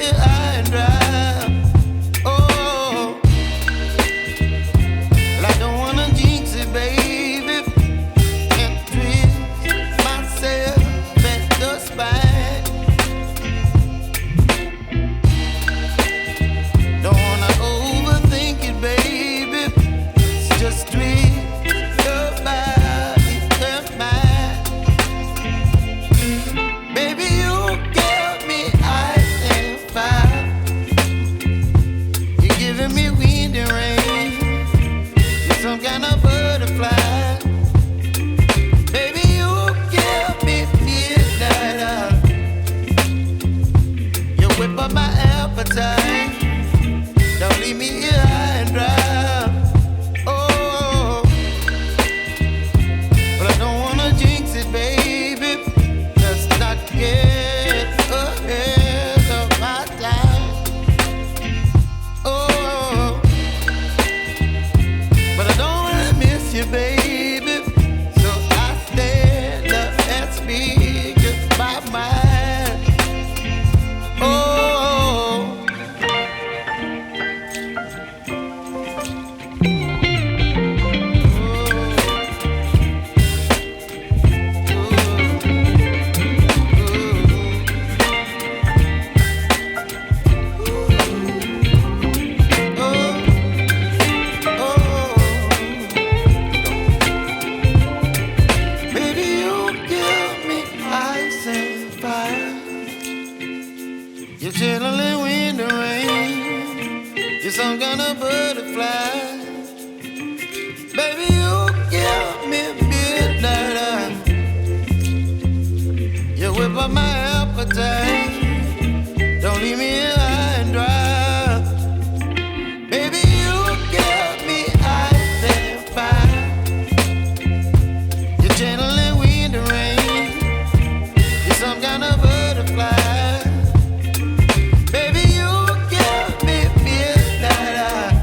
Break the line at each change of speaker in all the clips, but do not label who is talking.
here high and dry. Oh, well, I don't wanna jinx it, baby, and twist myself at the spine. Don't wanna overthink it, baby. It's just twist your body and mine. Baby, you give me ice and fire. You're giving me wind and rain. You're some kind of butterfly. Baby, you give me midnight. You whip up my appetite. Don't leave me here high and dry. Oh, but I don't wanna jinx it, baby. Let's not get ahead of my time. Oh, but I don't wanna miss you, baby. So I stand up and speak just my mind. Oh. Baby, you give me ice and fire. You're chilling wind and rain. You're some kind of butterfly. Baby, you give me midnight. You whip up my appetite. Don't leave me here high and dry. Baby, you give me ice and fire. You're channeling wind and rain. You're some kind of butterfly. Baby, you give me midnight.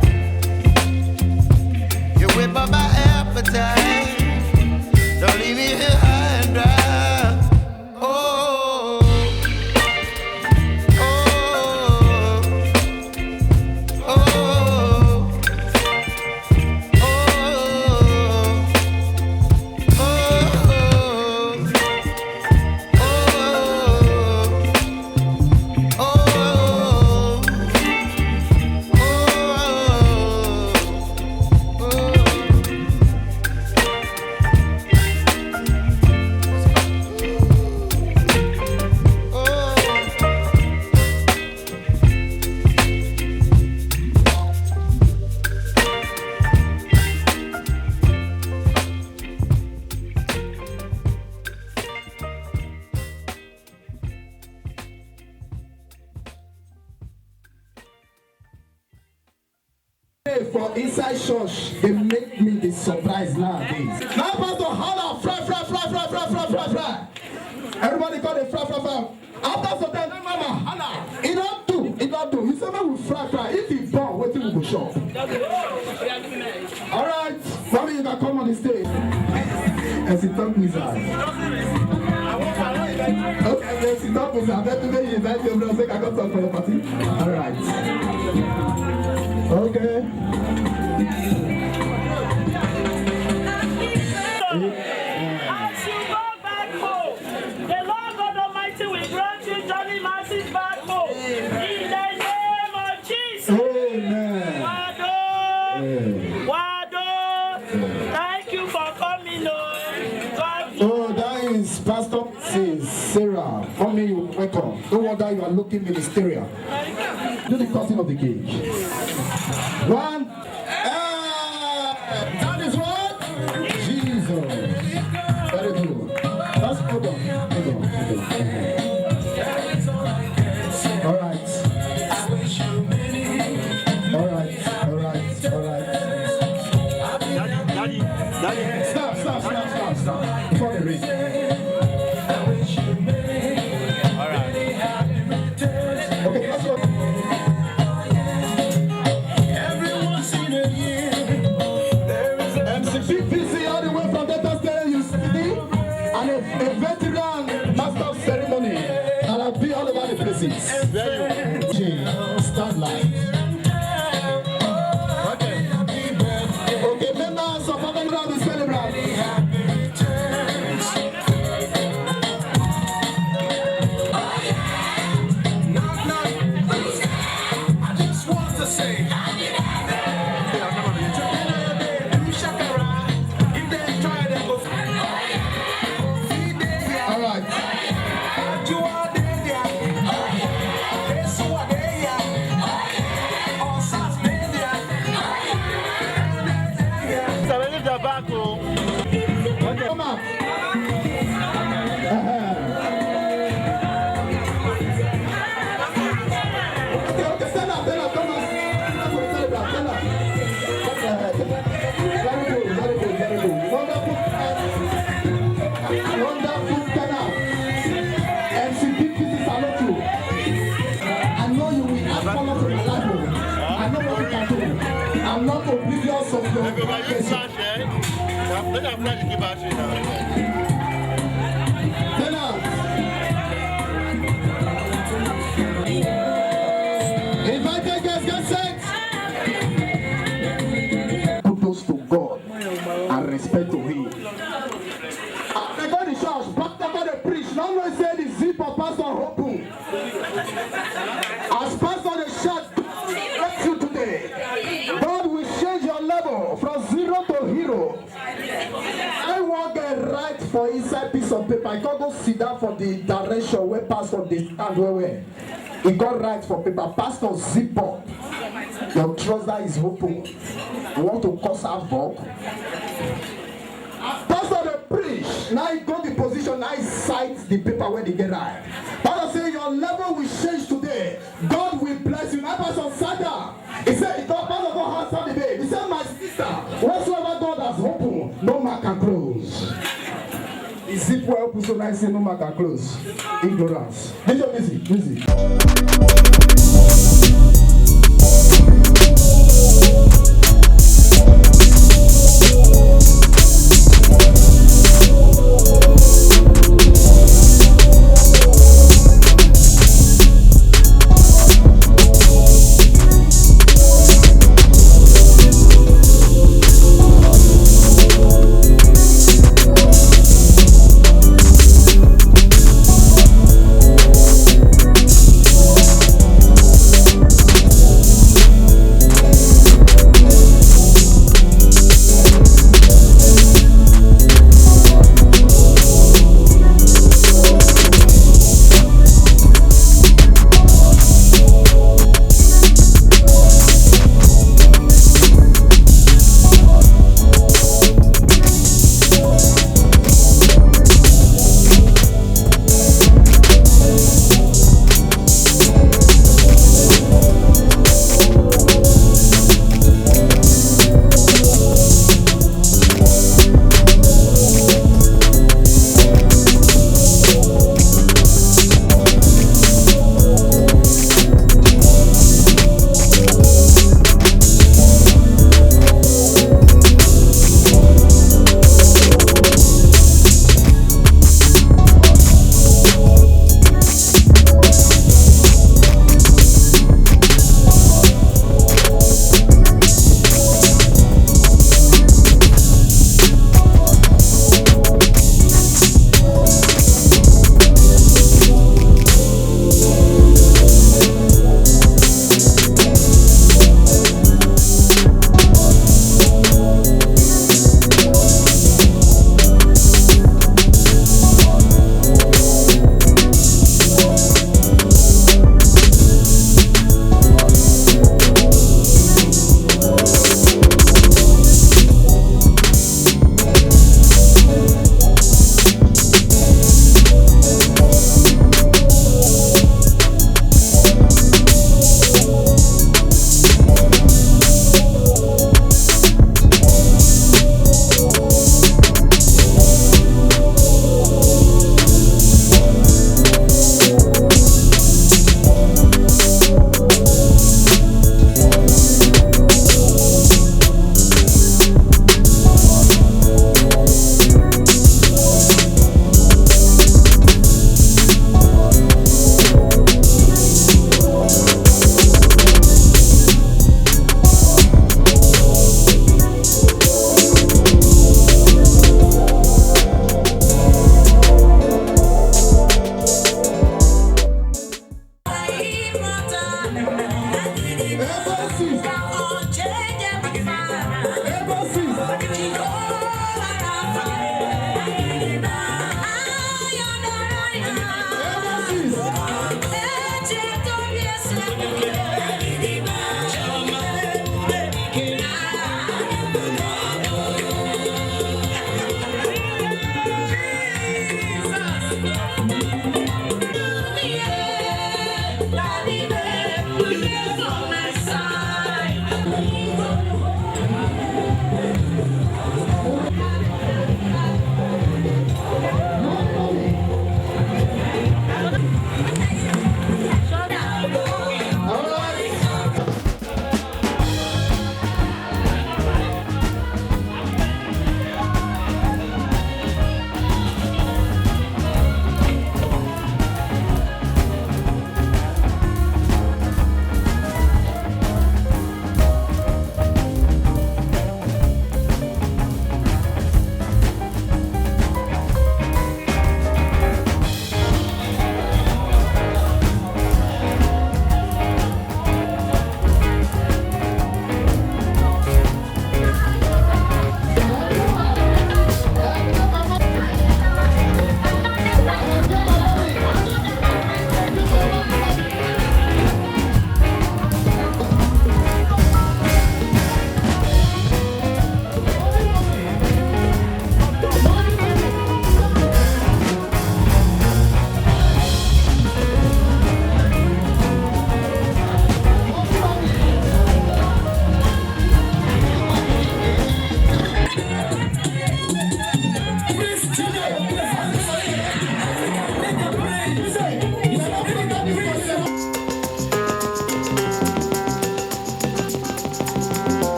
You whip up my appetite. Don't leave me here high and dry. Oh, oh, oh, oh,
For inside church, they make me the surprise nowadays. Now, Pastor, holla, fry, fry, fry, fry, fry, fry, fry, fry. Everybody call it fry, fry, fry. After some time, mama, holla. It don't do. You say, man, we fry, fry. If he burn, wait till we go shop. All right, mommy, you can come on the stage. As he talk with her. Okay, let's see, talk with her. Then today you invite your brother, say, I can talk for your party. All right. Okay.
As you go back home, the Lord God Almighty will grant you journey mercies back home. In the name of Jesus.
Amen.
Wado. Thank you for coming, Lord. God
Oh, that is Pastor Sarah. Mommy, you welcome. No wonder you are looking ministerial. Do the cutting of the cake. One. That is what? Jesus. Very good. That's hold on. All right. Daddy. Stop. Before the race.
All right.
Okay, that's what. MCPPC all the way from Delta State University and a veteran master of ceremony and I'll be all over the places. DJ Starlight. Okay, members of Family Ground is celebrating.
I just want to say.
All right. Come up. Okay, stand up, Thomas. Stand up. Very good. Wonderful turnout. MC Big salute you. I know you will add color to my life. I know what you can do. I'm not oblivious of your passion. Invited guests, get set. Kudos to God and respect to Him. They go to church, back to the preach. Now we say the zip of Pastor open. As Pastor the church bless you today, God will change your level from zero to hero. I want get right for inside piece of paper. I can't go sit down for the direction where Pastor dey stand where. He got right for paper. Pastor zip up. Your trouser is open. You want to cause havoc? Pastor the preach. Now he got the position. Now he cites the paper where they get right. Pastor say your level will change today. God will bless you. Now Pastor sat down. He said, Pastor God has done the day. He said, my sister, whatsoever God has opened, no man can close. The zip will open so nice, no man can close. Ignorance. Busy.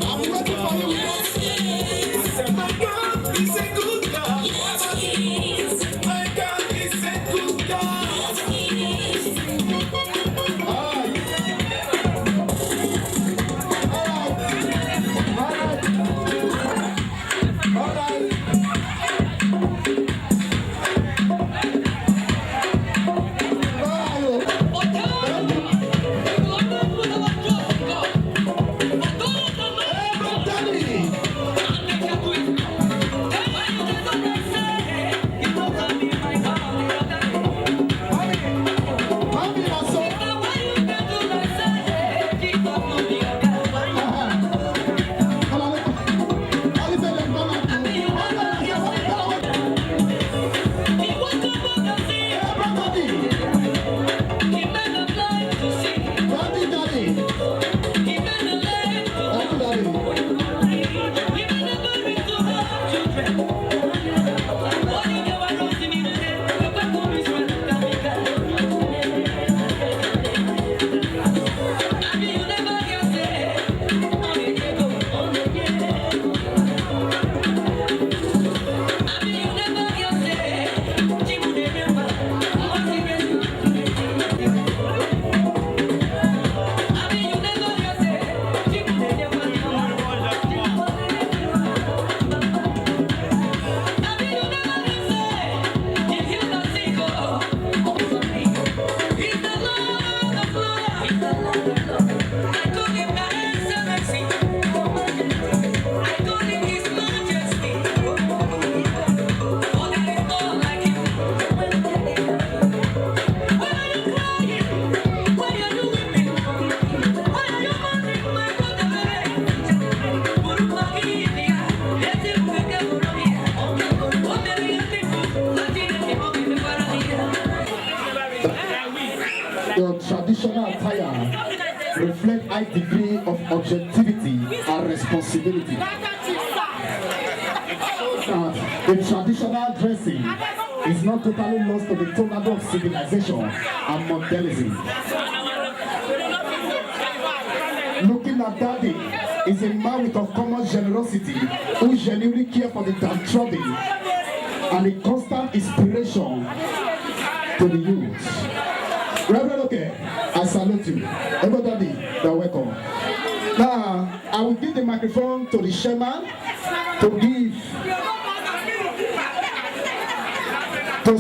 I'm waiting for you.
My God is a good God. My God is a good God.
Your traditional attire reflect high degree of objectivity and responsibility. The traditional dressing is not totally lost to the tornado of civilization and modernism. Looking at Daddy is a man with uncommon generosity who genuinely cares for the downtrodden and a constant inspiration to the youth. Reverend, okay, I salute you. Everybody, you're welcome. Now, I will give the microphone to the chairman to give, to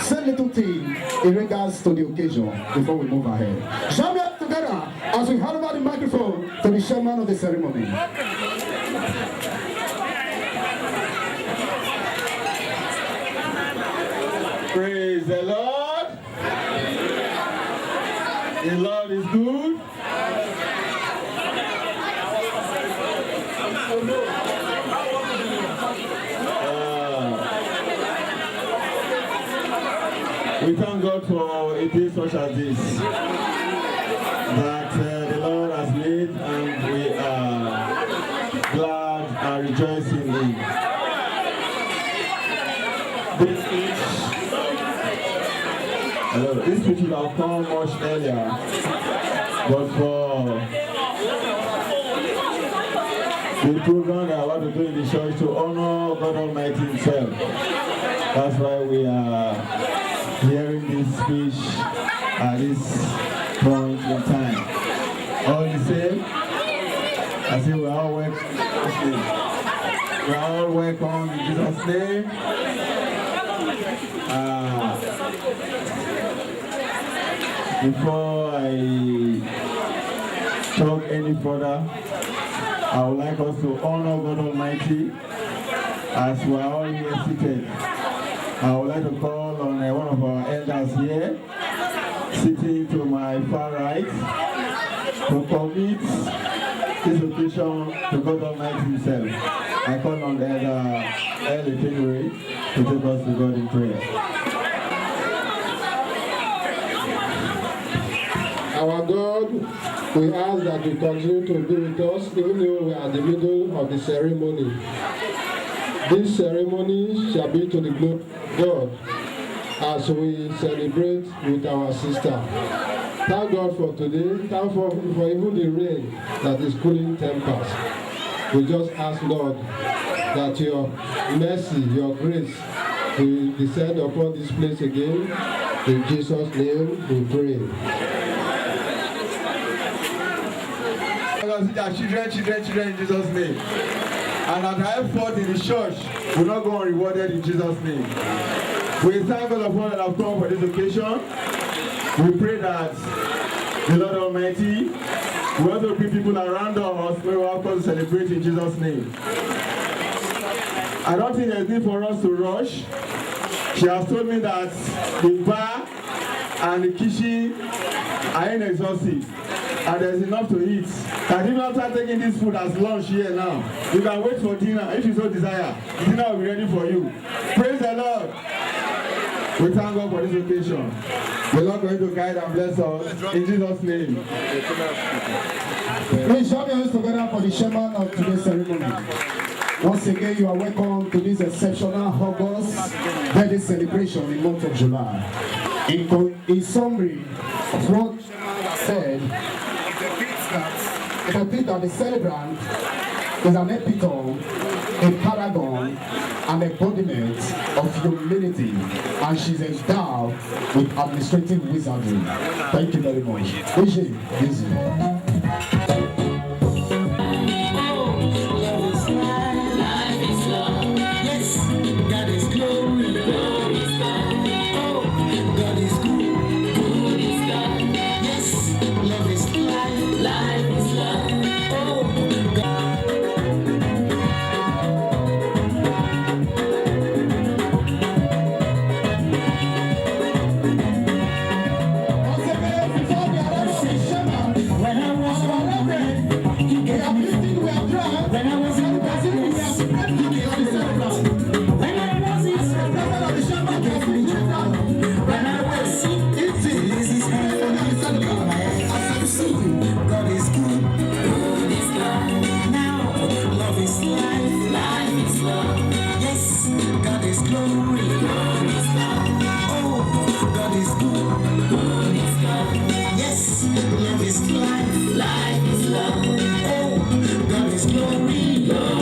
say little thing in regards to the occasion before we move ahead. Join me together as we hand over the microphone to the chairman of the ceremony.
Praise the Lord. The Lord is good. We thank God for a day such as this that the Lord has made, and we are glad and rejoicing in. This speech would have come much earlier, but for the program that I want to do in the church to honor God Almighty Himself, that's why we are hearing this speech at this point in time. All the same, I say we are all welcome. We are all welcome in Jesus' name. Before I talk any further, I would like us to honor God Almighty as we are all here seated. I would like to call on one of our elders here, sitting to my far right, to commit this occasion to God Almighty Himself. I call on the elder Eli Fenway to take us to God in prayer.
Our God, we ask that you continue to be with us even though we are in the middle of the ceremony. This ceremony shall be to the glory of God as we celebrate with our sister. Thank God for today. Thank for even the rain that is cooling tempers. We just ask, Lord, that your mercy, your grace will descend upon this place again. In Jesus' name we pray.
Children in Jesus' name. And our effort in the church will not go unrewarded in Jesus' name. We thank all of us that have come for this occasion. We pray that the Lord Almighty will also bring people around us when we have to celebrate in Jesus' name. I don't think there's need for us to rush. She has told me that the bar and the kitchen are inexhaustive, and there's enough to eat. That even after taking this food as lunch here now, you can wait for dinner if you so desire. Dinner will be ready for you. Praise the Lord. We thank God for this occasion. The Lord going to guide and bless us in Jesus' name.
Please join your hands together for the chairman of today's ceremony. Once again, you are welcome to this exceptional August birthday celebration in the month of July. In summary of what the chairman said, it appears that the celebrant is an epitome, a paragon, an embodiment of humility, and she's endowed with administrative wizardry. Thank you very much. Ishan, easy.
Life is love. Oh, God is glory.